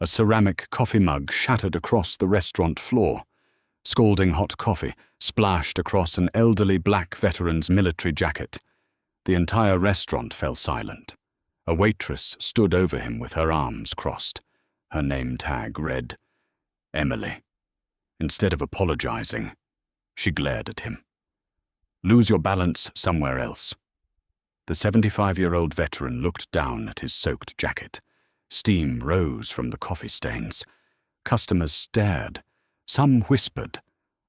A ceramic coffee mug shattered across the restaurant floor. Scalding hot coffee splashed across an elderly black veteran's military jacket. The entire restaurant fell silent. A waitress stood over him with her arms crossed. Her name tag read, Emily. Instead of apologizing, she glared at him. Lose your balance somewhere else. The 75-year-old veteran looked down at his soaked jacket. Steam rose from the coffee stains. Customers stared. Some whispered.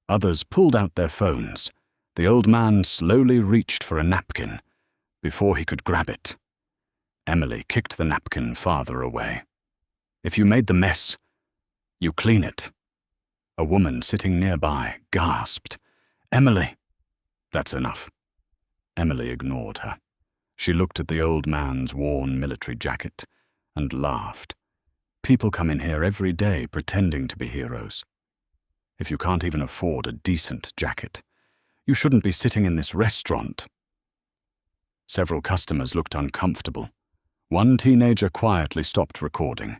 Others pulled out their phones. The old man slowly reached for a napkin. Before he could grab it, Emily kicked the napkin farther away. If you made the mess, you clean it. A woman sitting nearby gasped. Emily! That's enough. Emily ignored her. She looked at the old man's worn military jacket and laughed. People come in here every day pretending to be heroes. If you can't even afford a decent jacket, you shouldn't be sitting in this restaurant. Several customers looked uncomfortable. One teenager quietly stopped recording.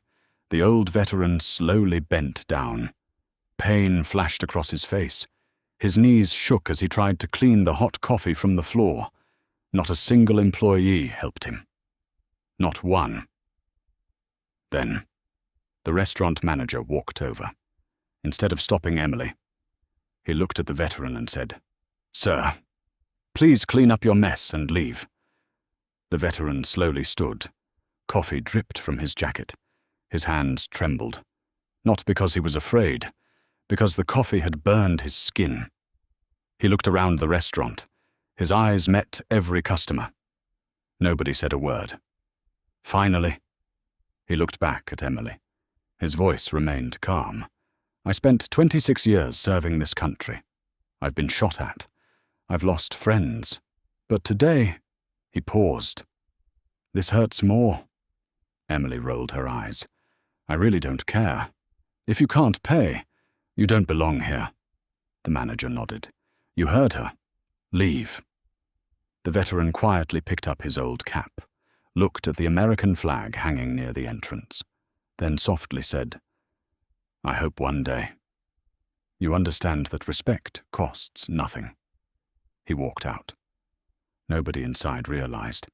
The old veteran slowly bent down. Pain flashed across his face. His knees shook as he tried to clean the hot coffee from the floor. Not a single employee helped him. Not one. Then, the restaurant manager walked over. Instead of stopping Emily, he looked at the veteran and said, Sir, please clean up your mess and leave. The veteran slowly stood. Coffee dripped from his jacket. His hands trembled. Not because he was afraid, because the coffee had burned his skin. He looked around the restaurant. His eyes met every customer. Nobody said a word. Finally, he looked back at Emily. His voice remained calm. I spent 26 years serving this country. I've been shot at. I've lost friends. But today, he paused. This hurts more. Emily rolled her eyes. I really don't care. If you can't pay, you don't belong here. The manager nodded. You heard her. Leave. The veteran quietly picked up his old cap, looked at the American flag hanging near the entrance, then softly said, I hope one day. You understand that respect costs nothing. He walked out. Nobody inside realized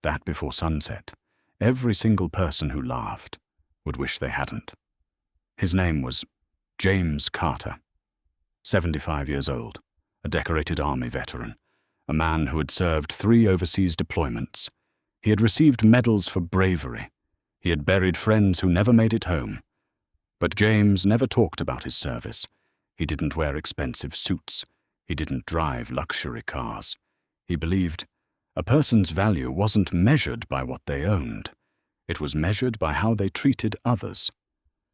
that before sunset, every single person who laughed would wish they hadn't. His name was James Carter, 75 years old, a decorated army veteran, a man who had served 3 overseas deployments. He had received medals for bravery. He had buried friends who never made it home. But James never talked about his service. He didn't wear expensive suits. He didn't drive luxury cars. He believed a person's value wasn't measured by what they owned. It was measured by how they treated others.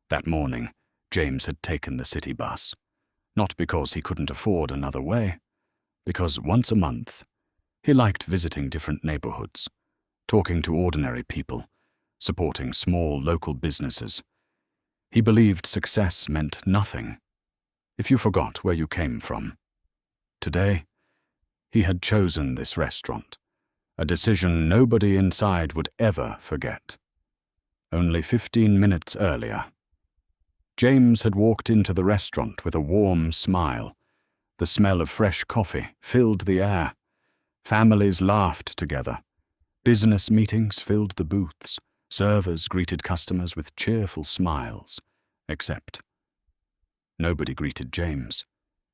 That morning, James had taken the city bus. Not because he couldn't afford another way, because once a month, he liked visiting different neighborhoods, talking to ordinary people, supporting small local businesses. He believed success meant nothing if you forgot where you came from. Today, he had chosen this restaurant, a decision nobody inside would ever forget. Only 15 minutes earlier, James had walked into the restaurant with a warm smile. The smell of fresh coffee filled the air. Families laughed together. Business meetings filled the booths. Servers greeted customers with cheerful smiles. Except nobody greeted James.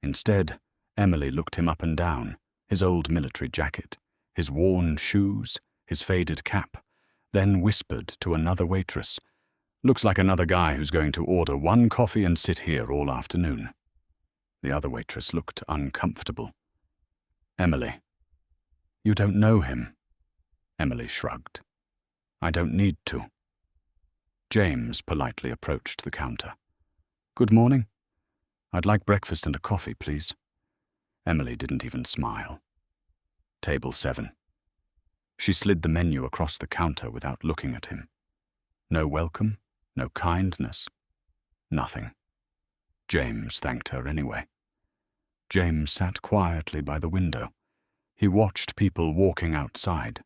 Instead, Emily looked him up and down, his old military jacket, his worn shoes, his faded cap, then whispered to another waitress, Looks like another guy who's going to order 1 coffee and sit here all afternoon. The other waitress looked uncomfortable. Emily, you don't know him. Emily shrugged. I don't need to. James politely approached the counter. Good morning. I'd like breakfast and a coffee, please. Emily didn't even smile. Table 7. She slid the menu across the counter without looking at him. No welcome, no kindness, nothing. James thanked her anyway. James sat quietly by the window. He watched people walking outside.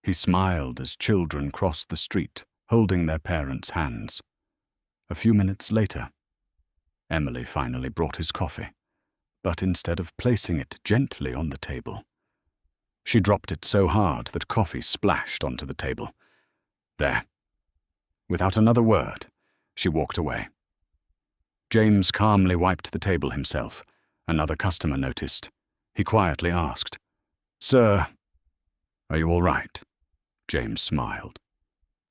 He smiled as children crossed the street, holding their parents' hands. A few minutes later, Emily finally brought his coffee, but instead of placing it gently on the table, she dropped it so hard that coffee splashed onto the table. There. Without another word, she walked away. James calmly wiped the table himself. Another customer noticed. He quietly asked, "Sir, are you all right?" James smiled.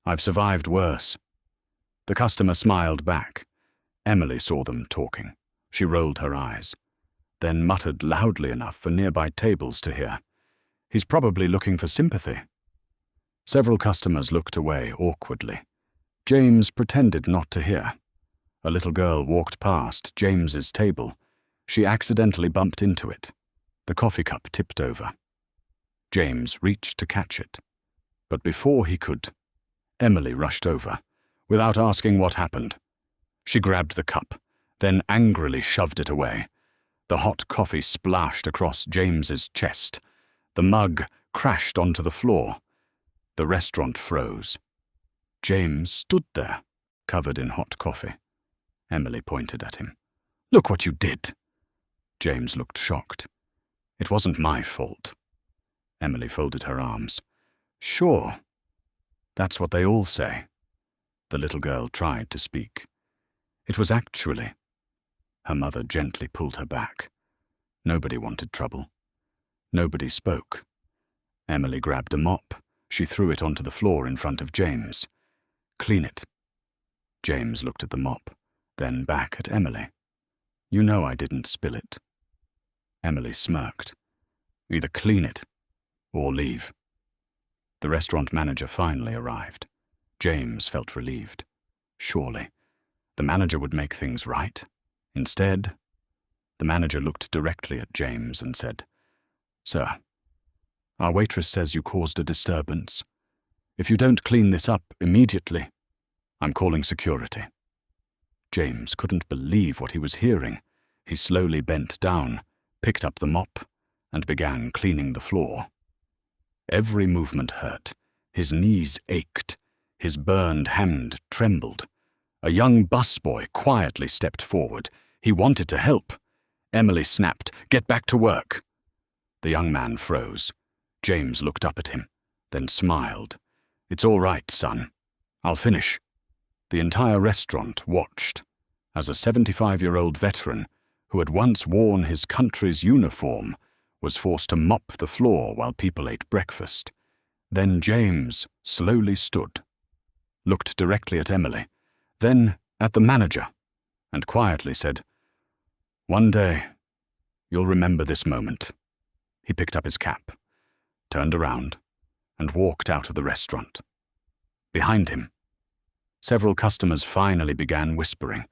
"I've survived worse." The customer smiled back. Emily saw them talking. She rolled her eyes, then muttered loudly enough for nearby tables to hear, "He's probably looking for sympathy." Several customers looked away awkwardly. James pretended not to hear. A little girl walked past James's table. She accidentally bumped into it. The coffee cup tipped over. James reached to catch it, but before he could, Emily rushed over, without asking what happened. She grabbed the cup, then angrily shoved it away. The hot coffee splashed across James's chest. The mug crashed onto the floor. The restaurant froze. James stood there, covered in hot coffee. Emily pointed at him. "Look what you did." James looked shocked. "It wasn't my fault." Emily folded her arms. "Sure. That's what they all say." The little girl tried to speak. "It was actually—" Her mother gently pulled her back. Nobody wanted trouble. Nobody spoke. Emily grabbed a mop. She threw it onto the floor in front of James. "Clean it." James looked at the mop, then back at Emily. "You know I didn't spill it." Emily smirked. "Either clean it or leave." The restaurant manager finally arrived. James felt relieved. Surely, the manager would make things right. Instead, the manager looked directly at James and said, "Sir, our waitress says you caused a disturbance. If you don't clean this up immediately, I'm calling security." James couldn't believe what he was hearing. He slowly bent down, picked up the mop, and began cleaning the floor. Every movement hurt. His knees ached. His burned hand trembled. A young busboy quietly stepped forward. He wanted to help. Emily snapped, "Get back to work." The young man froze. James looked up at him, then smiled. "It's all right, son. I'll finish." The entire restaurant watched as a 75-year-old veteran who had once worn his country's uniform was forced to mop the floor while people ate breakfast. Then James slowly stood, looked directly at Emily, then at the manager, and quietly said, "One day, you'll remember this moment." He picked up his cap, turned around, and walked out of the restaurant. Behind him, several customers finally began whispering.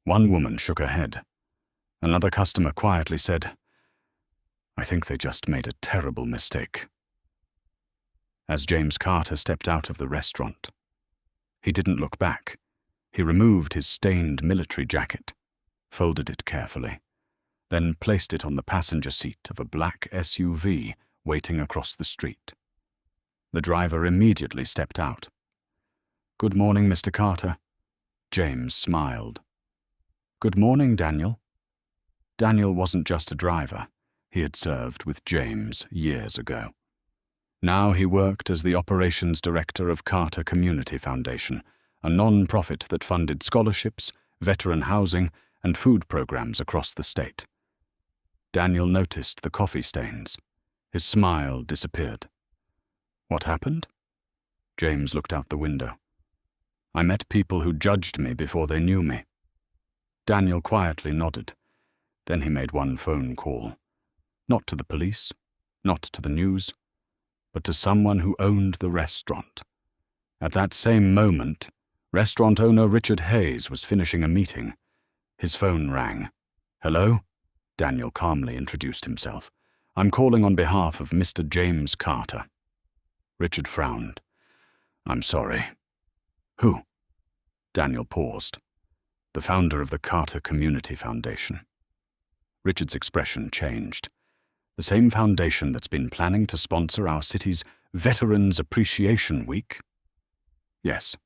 One woman shook her head. Another customer quietly said, "I think they just made a terrible mistake." As James Carter stepped out of the restaurant, he didn't look back. He removed his stained military jacket, folded it carefully, then placed it on the passenger seat of a black SUV waiting across the street. The driver immediately stepped out. "Good morning, Mr. Carter." James smiled. "Good morning, Daniel." Daniel wasn't just a driver. He had served with James years ago. Now he worked as the operations director of Carter Community Foundation, a non-profit that funded scholarships, veteran housing, and food programs across the state. Daniel noticed the coffee stains. His smile disappeared. "What happened?" James looked out the window. "I met people who judged me before they knew me." Daniel quietly nodded. Then he made one phone call. Not to the police, not to the news, but to someone who owned the restaurant. At that same moment, restaurant owner Richard Hayes was finishing a meeting. His phone rang. "Hello?" Daniel calmly introduced himself. "I'm calling on behalf of Mr. James Carter." Richard frowned. "I'm sorry." "Who?" Daniel paused. "The founder of the Carter Community Foundation." Richard's expression changed. "The same foundation that's been planning to sponsor our city's Veterans Appreciation Week?" "Yes."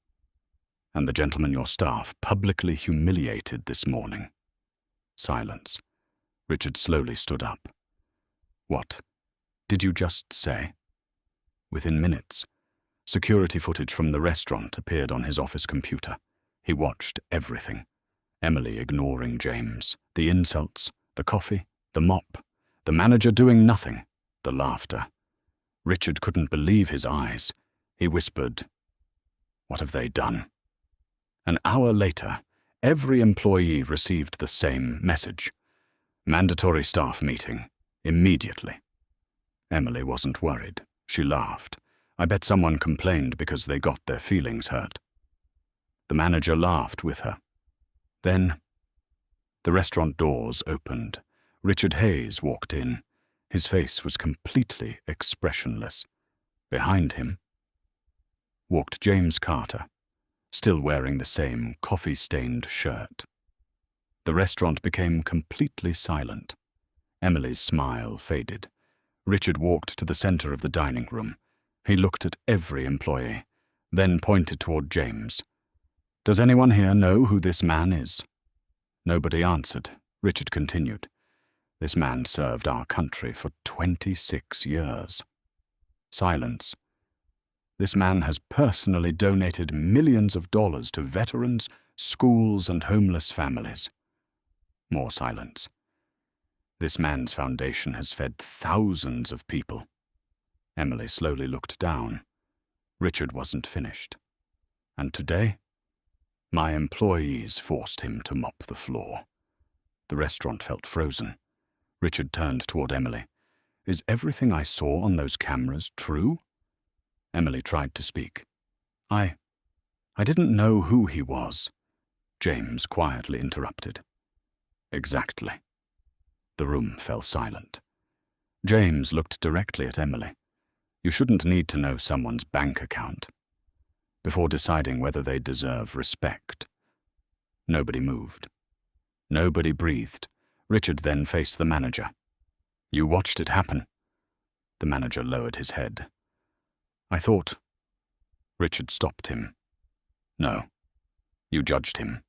And the gentleman your staff publicly humiliated this morning. Silence. Richard slowly stood up. What did you just say? Within minutes, security footage from the restaurant appeared on his office computer. He watched everything. Emily ignoring James, the insults, the coffee, the mop, the manager doing nothing, the laughter. Richard couldn't believe his eyes. He whispered, "What have they done?" An hour later, every employee received the same message. Mandatory staff meeting, immediately. Emily wasn't worried. She laughed. I bet someone complained because they got their feelings hurt. The manager laughed with her. Then, the restaurant doors opened. Richard Hayes walked in. His face was completely expressionless. Behind him walked James Carter, still wearing the same coffee-stained shirt. The restaurant became completely silent. Emily's smile faded. Richard walked to the center of the dining room. He looked at every employee, then pointed toward James. "Does anyone here know who this man is?" Nobody answered. Richard continued. "This man served our country for 26 years. Silence. "This man has personally donated millions of dollars to veterans, schools, and homeless families." More silence. "This man's foundation has fed thousands of people." Emily slowly looked down. Richard wasn't finished. "And today, my employees forced him to mop the floor." The restaurant felt frozen. Richard turned toward Emily. "Is everything I saw on those cameras true?" Emily tried to speak. I didn't know who he was." James quietly interrupted. "Exactly." The room fell silent. James looked directly at Emily. "You shouldn't need to know someone's bank account before deciding whether they deserve respect." Nobody moved. Nobody breathed. Richard then faced the manager. "You watched it happen." The manager lowered his head. "I thought—" Richard stopped him. "No, you judged him.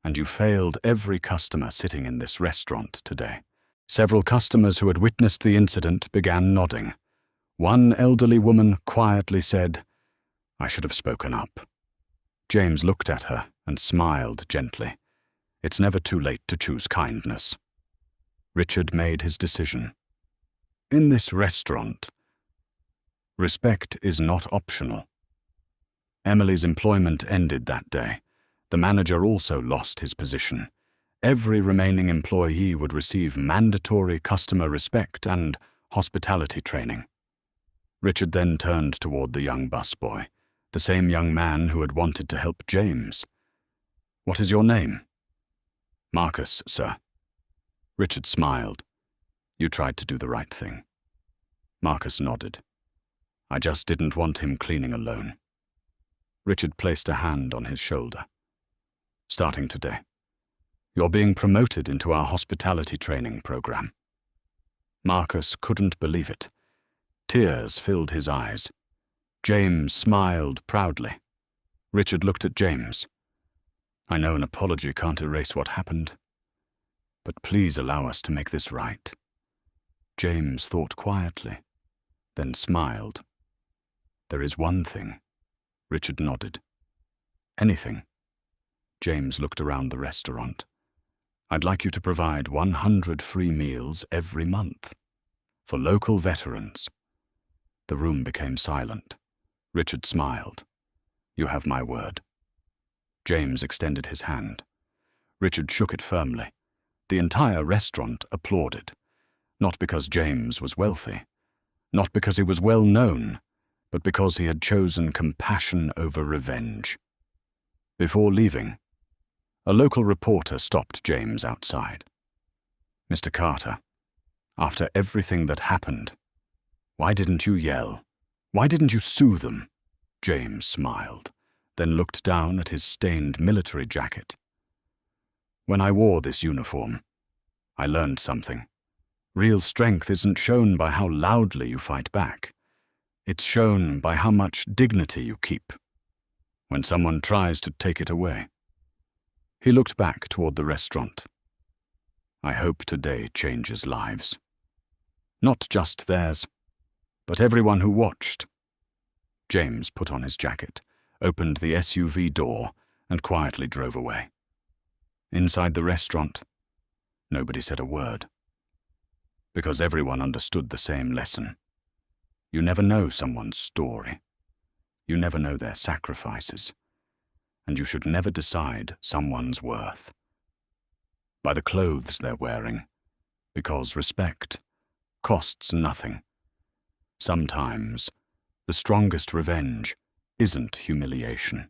And you failed every customer sitting in this restaurant today." Several customers who had witnessed the incident began nodding. One elderly woman quietly said, "I should have spoken up." James looked at her and smiled gently. "It's never too late to choose kindness." Richard made his decision. In this restaurant, respect is not optional. Emily's employment ended that day. The manager also lost his position. Every remaining employee would receive mandatory customer respect and hospitality training. Richard then turned toward the young busboy, the same young man who had wanted to help James. "What is your name?" "Marcus, sir." Richard smiled. "You tried to do the right thing." Marcus nodded. "I just didn't want him cleaning alone." Richard placed a hand on his shoulder. "Starting today, you're being promoted into our hospitality training program." Marcus couldn't believe it. Tears filled his eyes. James smiled proudly. Richard looked at James. "I know an apology can't erase what happened, but please allow us to make this right." James thought quietly, then smiled. "There is one thing." Richard nodded. "Anything?" James looked around the restaurant. "I'd like you to provide 100 free meals every month for local veterans." The room became silent. Richard smiled. "You have my word." James extended his hand. Richard shook it firmly. The entire restaurant applauded, not because James was wealthy, not because he was well known, but because he had chosen compassion over revenge. Before leaving, a local reporter stopped James outside. "Mr. Carter, after everything that happened, why didn't you yell? Why didn't you sue them?" James smiled, then looked down at his stained military jacket. "When I wore this uniform, I learned something. Real strength isn't shown by how loudly you fight back. It's shown by how much dignity you keep. when someone tries to take it away. He looked back toward the restaurant. I hope today changes lives. Not just theirs, but everyone who watched. James put on his jacket, opened the SUV door, and quietly drove away. Inside the restaurant, nobody said a word. Because everyone understood the same lesson. You never know someone's story. You never know their sacrifices. And you should never decide someone's worth by the clothes they're wearing, because respect costs nothing. Sometimes, the strongest revenge isn't humiliation.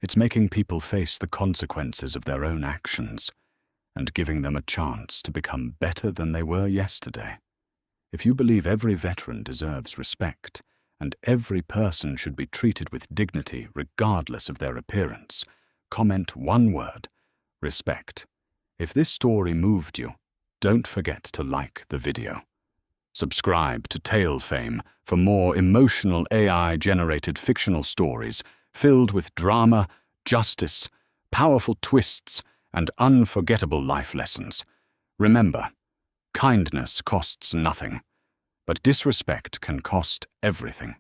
It's making people face the consequences of their own actions and giving them a chance to become better than they were yesterday. If you believe every veteran deserves respect and every person should be treated with dignity regardless of their appearance, comment one word: respect. If this story moved you, don't forget to like the video. Subscribe to Tale Fame for more emotional AI-generated fictional stories filled with drama, justice, powerful twists, and unforgettable life lessons. Remember, kindness costs nothing, but disrespect can cost everything.